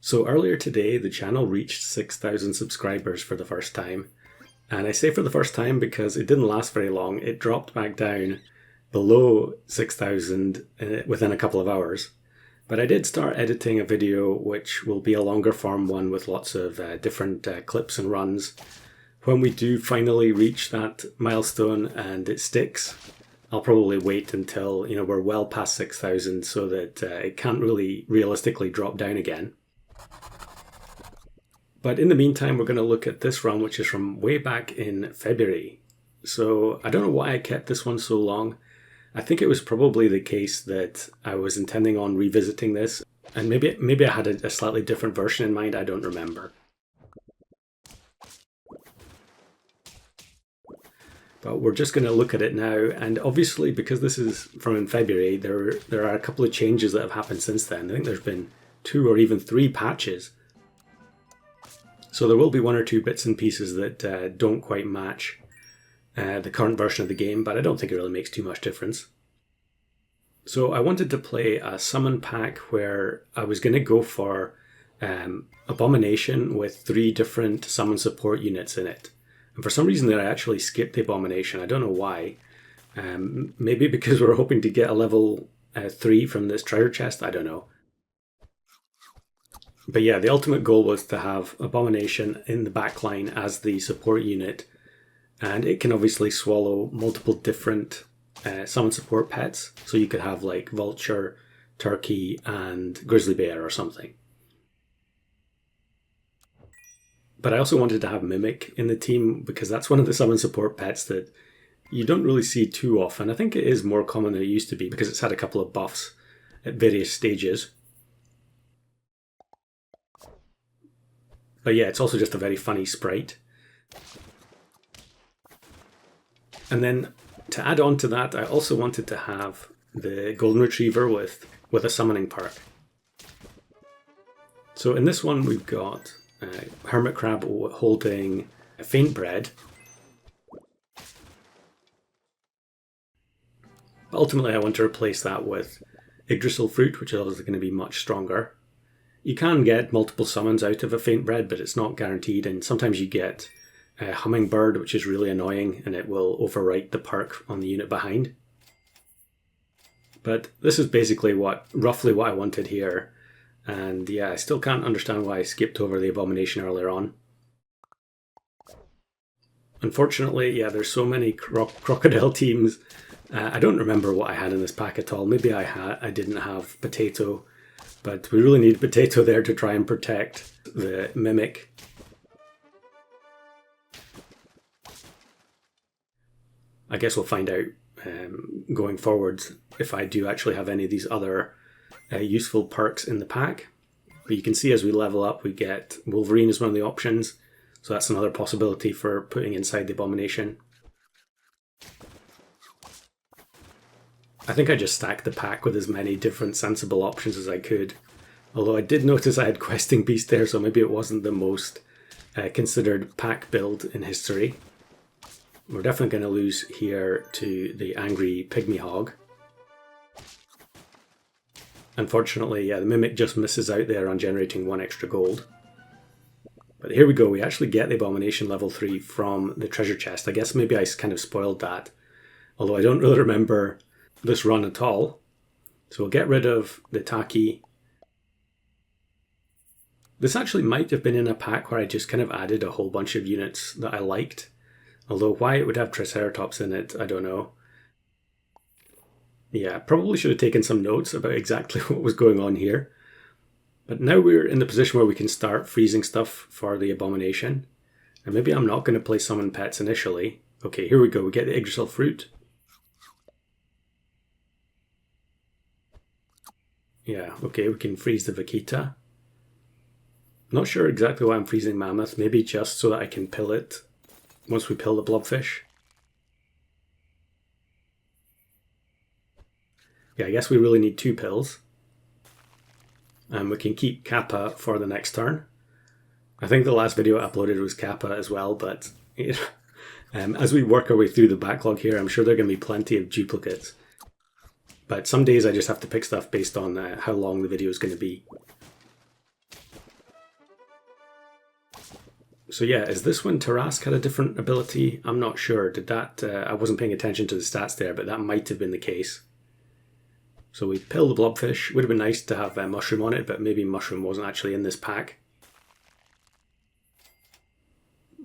So earlier today, the channel reached 6,000 subscribers for the first time. And I say for the first time because it didn't last very long. It dropped back down below 6,000 within a couple of hours. But I did start editing a video which will be a longer form one with lots of different clips and runs. When we do finally reach that milestone and it sticks, I'll probably wait until we're well past 6,000 so that it can't really realistically drop down again. But in the meantime, we're going to look at this run, which is from way back in February. So I don't know why I kept this one so long. I think it was probably the case that I was intending on revisiting this, and maybe I had a slightly different version in mind. I don't remember. But we're just going to look at it now, and obviously because this is from in February, there are a couple of changes that have happened since then. I think there's been 2 or even 3 patches. So there will be 1 or 2 bits and pieces that don't quite match the current version of the game, but I don't think it really makes too much difference. So I wanted to play a summon pack where I was going to go for Abomination with 3 different summon support units in it. And for some reason I actually skipped the Abomination. I don't know why. Maybe because we're hoping to get a level 3 from this treasure chest, I don't know. But yeah, the ultimate goal was to have Abomination in the backline as the support unit, and it can obviously swallow multiple different summon support pets, so you could have like Vulture, Turkey, and Grizzly Bear or something. But I also wanted to have Mimic in the team because that's one of the summon support pets that you don't really see too often. I think it is more common than it used to be because it's had a couple of buffs at various stages. But yeah, it's also just a very funny sprite. And then to add on to that, I also wanted to have the Golden Retriever with a summoning perk. So in this one we've got Hermit Crab holding Faint Bread. Ultimately I want to replace that with Yggdrasil Fruit, which is obviously going to be much stronger. You can get multiple summons out of a Faint Bread, but it's not guaranteed, and sometimes you get a Hummingbird, which is really annoying, and it will overwrite the perk on the unit behind. But this is basically roughly what I wanted here, and yeah, I still can't understand why I skipped over the Abomination earlier on. Unfortunately, yeah, there's so many crocodile teams. I don't remember what I had in this pack at all. Maybe I didn't have Potato. But we really need Potato there to try and protect the Mimic. I guess we'll find out going forwards if I do actually have any of these other useful perks in the pack. But you can see as we level up, we get Wolverine as one of the options. So that's another possibility for putting inside the Abomination. I think I just stacked the pack with as many different sensible options as I could. Although I did notice I had Questing Beast there, so maybe it wasn't the most considered pack build in history. We're definitely going to lose here to the Angry Pygmy Hog. Unfortunately, yeah, the Mimic just misses out there on generating 1 extra gold. But here we go, we actually get the Abomination level 3 from the treasure chest. I guess maybe I kind of spoiled that. Although I don't really remember this run at all. So we'll get rid of the Taki. This actually might have been in a pack where I just kind of added a whole bunch of units that I liked. Although why it would have Triceratops in it, I don't know. Yeah, probably should have taken some notes about exactly what was going on here. But now we're in the position where we can start freezing stuff for the Abomination. And maybe I'm not going to play summon pets initially. Okay, here we go. We get the Yggdrasil Fruit. Yeah, okay, we can freeze the Vaquita. Not sure exactly why I'm freezing Mammoth. Maybe just so that I can pill it once we pill the Blobfish. Yeah, I guess we really need 2 pills. And we can keep Kappa for the next turn. I think the last video I uploaded was Kappa as well, but as we work our way through the backlog here, I'm sure there are going to be plenty of duplicates. But some days I just have to pick stuff based on how long the video is going to be. So yeah, is this when Tarask had a different ability? I'm not sure. Did that? I wasn't paying attention to the stats there, but that might have been the case. So we pill the blobfish. Would have been nice to have mushroom on it, but maybe mushroom wasn't actually in this pack.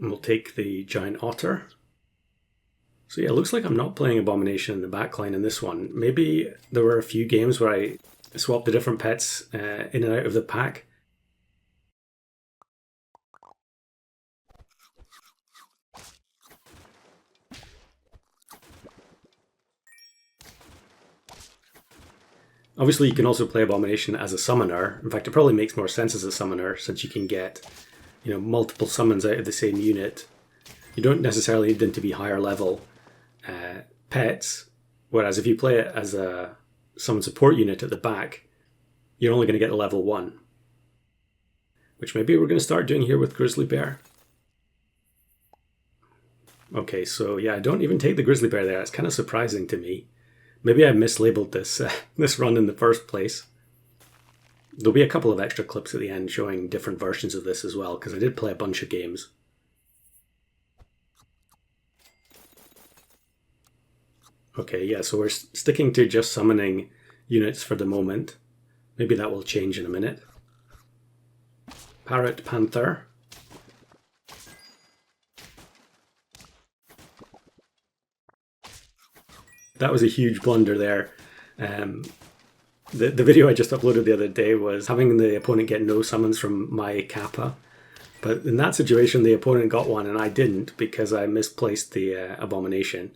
And we'll take the giant otter. So yeah, it looks like I'm not playing Abomination in the backline in this one. Maybe there were a few games where I swapped the different pets in and out of the pack. Obviously, you can also play Abomination as a summoner. In fact, it probably makes more sense as a summoner since you can get, multiple summons out of the same unit. You don't necessarily need them to be higher level pets, whereas if you play it as a summon support unit at the back, you're only going to get a level 1. Which maybe we're going to start doing here with Grizzly Bear. Okay, so yeah, I don't even take the Grizzly Bear there. It's kind of surprising to me. Maybe I mislabeled this this run in the first place. There'll be a couple of extra clips at the end showing different versions of this as well, because I did play a bunch of games. Okay, yeah, so we're sticking to just summoning units for the moment. Maybe that will change in a minute. Parrot Panther. That was a huge blunder there. The video I just uploaded the other day was having the opponent get no summons from my Kappa. But in that situation, the opponent got one and I didn't because I misplaced the Abomination.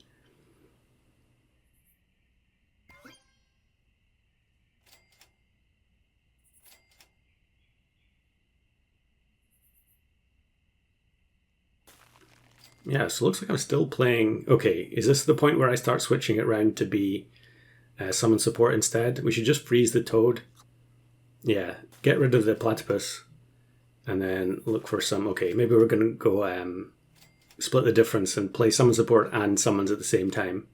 Yeah, so it looks like I'm still playing... Okay, is this the point where I start switching it around to be summon support instead? We should just freeze the toad. Yeah, get rid of the platypus. And then look for some... Okay, maybe we're going to go split the difference and play summon support and summons at the same time.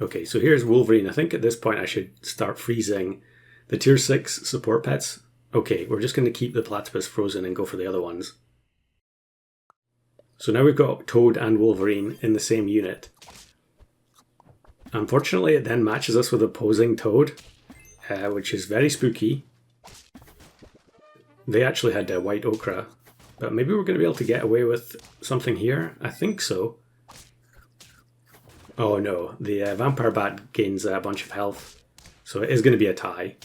Okay, so here's Wolverine. I think at this point I should start freezing the tier 6 support pets. Okay, we're just going to keep the platypus frozen and go for the other ones. So now we've got Toad and Wolverine in the same unit. Unfortunately, it then matches us with opposing Toad, which is very spooky. They actually had white ochre, but maybe we're going to be able to get away with something here. I think so. Oh no, the Vampire Bat gains a bunch of health, so it is going to be a tie.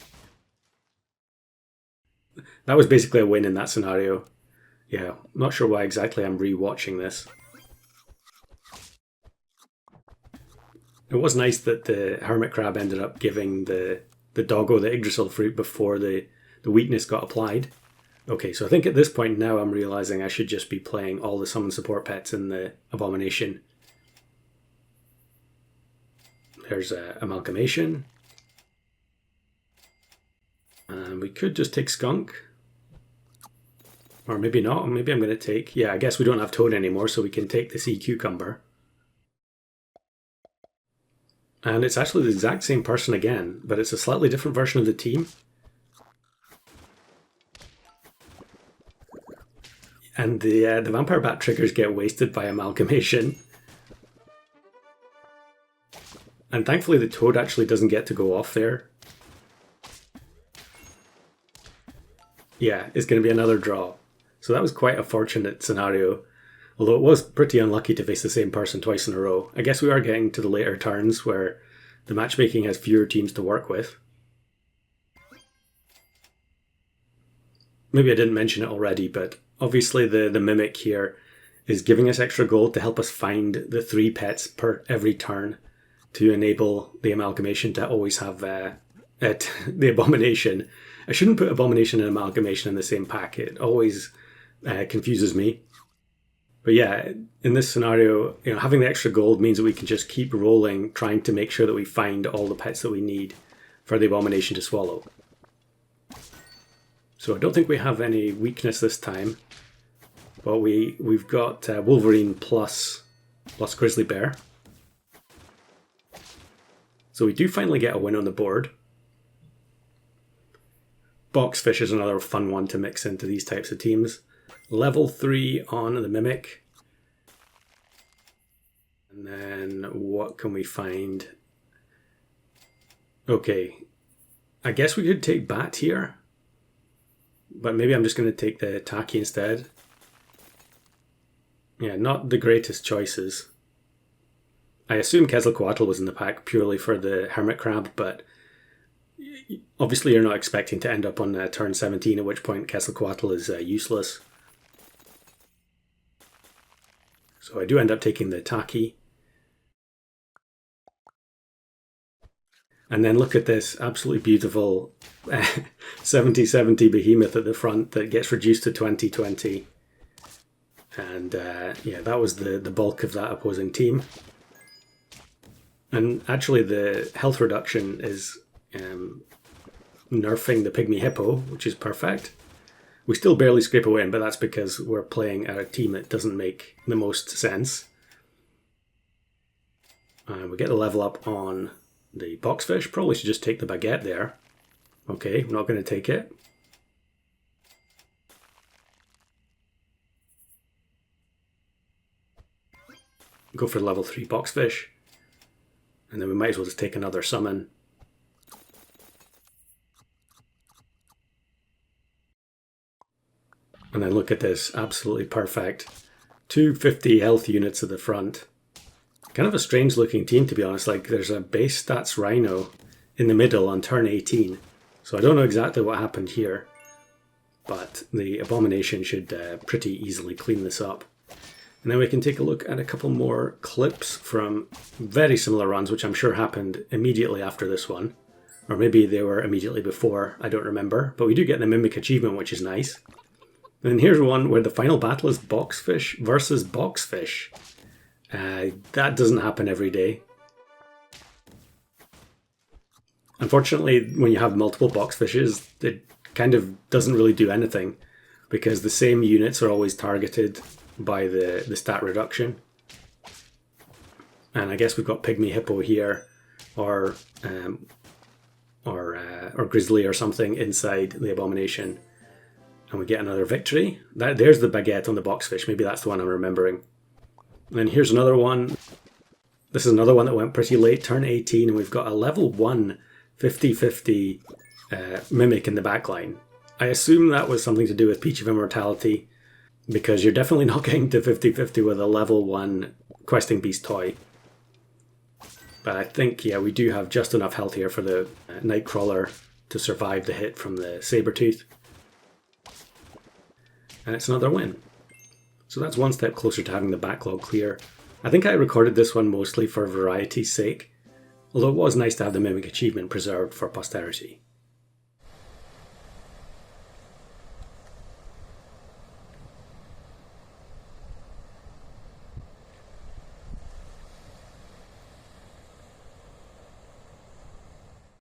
That was basically a win in that scenario. Yeah, not sure why exactly I'm re-watching this. It was nice that the Hermit Crab ended up giving the doggo the Yggdrasil fruit before the weakness got applied. Okay, so I think at this point now I'm realising I should just be playing all the summon support pets in the Abomination. There's Amalgamation. And we could just take Skunk. Or maybe not. Maybe I'm going to take... Yeah, I guess we don't have Toad anymore, so we can take the Sea Cucumber. And it's actually the exact same person again, but it's a slightly different version of the team. And the Vampire Bat triggers get wasted by Amalgamation. And thankfully the Toad actually doesn't get to go off there. Yeah, it's going to be another draw. So that was quite a fortunate scenario. Although it was pretty unlucky to face the same person twice in a row. I guess we are getting to the later turns where the matchmaking has fewer teams to work with. Maybe I didn't mention it already, but obviously the Mimic here is giving us extra gold to help us find the 3 pets per every turn to enable the Amalgamation to always have the Abomination. I shouldn't put Abomination and Amalgamation in the same pack. It always confuses me. But yeah, in this scenario, having the extra gold means that we can just keep rolling, trying to make sure that we find all the pets that we need for the Abomination to swallow. So I don't think we have any weakness this time. But we've got Wolverine plus Grizzly Bear. So we do finally get a win on the board. Boxfish is another fun one to mix into these types of teams. Level 3 on the Mimic. And then what can we find? Okay, I guess we could take Bat here. But maybe I'm just going to take the Taki instead. Yeah, not the greatest choices. I assume Quetzalcoatl was in the pack purely for the Hermit Crab, but obviously you're not expecting to end up on turn 17, at which point Quetzalcoatl is useless. So I do end up taking the Taki. And then look at this absolutely beautiful 70-70 behemoth at the front that gets reduced to 20-20. And yeah, that was the bulk of that opposing team. And actually the health reduction is nerfing the Pygmy Hippo, which is perfect. We still barely scrape a win, but that's because we're playing a team that doesn't make the most sense. We get a level up on the Boxfish. Probably should just take the Baguette there. Okay, we're not going to take it. Go for level 3 Boxfish. And then we might as well just take another summon. And then look at this, absolutely perfect. 250 health units at the front. Kind of a strange looking team, to be honest. Like, there's a base stats Rhino in the middle on turn 18. So I don't know exactly what happened here. But the Abomination should pretty easily clean this up. And then we can take a look at a couple more clips from very similar runs, which I'm sure happened immediately after this one. Or maybe they were immediately before, I don't remember. But we do get the Mimic achievement, which is nice. And then here's one where the final battle is Boxfish versus Boxfish. That doesn't happen every day. Unfortunately, when you have multiple Boxfishes, it kind of doesn't really do anything, because the same units are always targeted by the stat reduction. And I guess we've got Pygmy Hippo here, or Grizzly or something inside the Abomination. And we get another victory. There's the Baguette on the Boxfish. Maybe that's the one I'm remembering. And then here's another one. This is another one that went pretty late, turn 18, and we've got a level 1 50-50 Mimic in the backline. I assume that was something to do with Peach of Immortality, because you're definitely not getting to 50-50 with a level 1 Questing Beast toy. But I think, yeah, we do have just enough health here for the Nightcrawler to survive the hit from the Sabertooth. And it's another win. So that's one step closer to having the backlog clear. I think I recorded this one mostly for variety's sake, although it was nice to have the Mimic achievement preserved for posterity.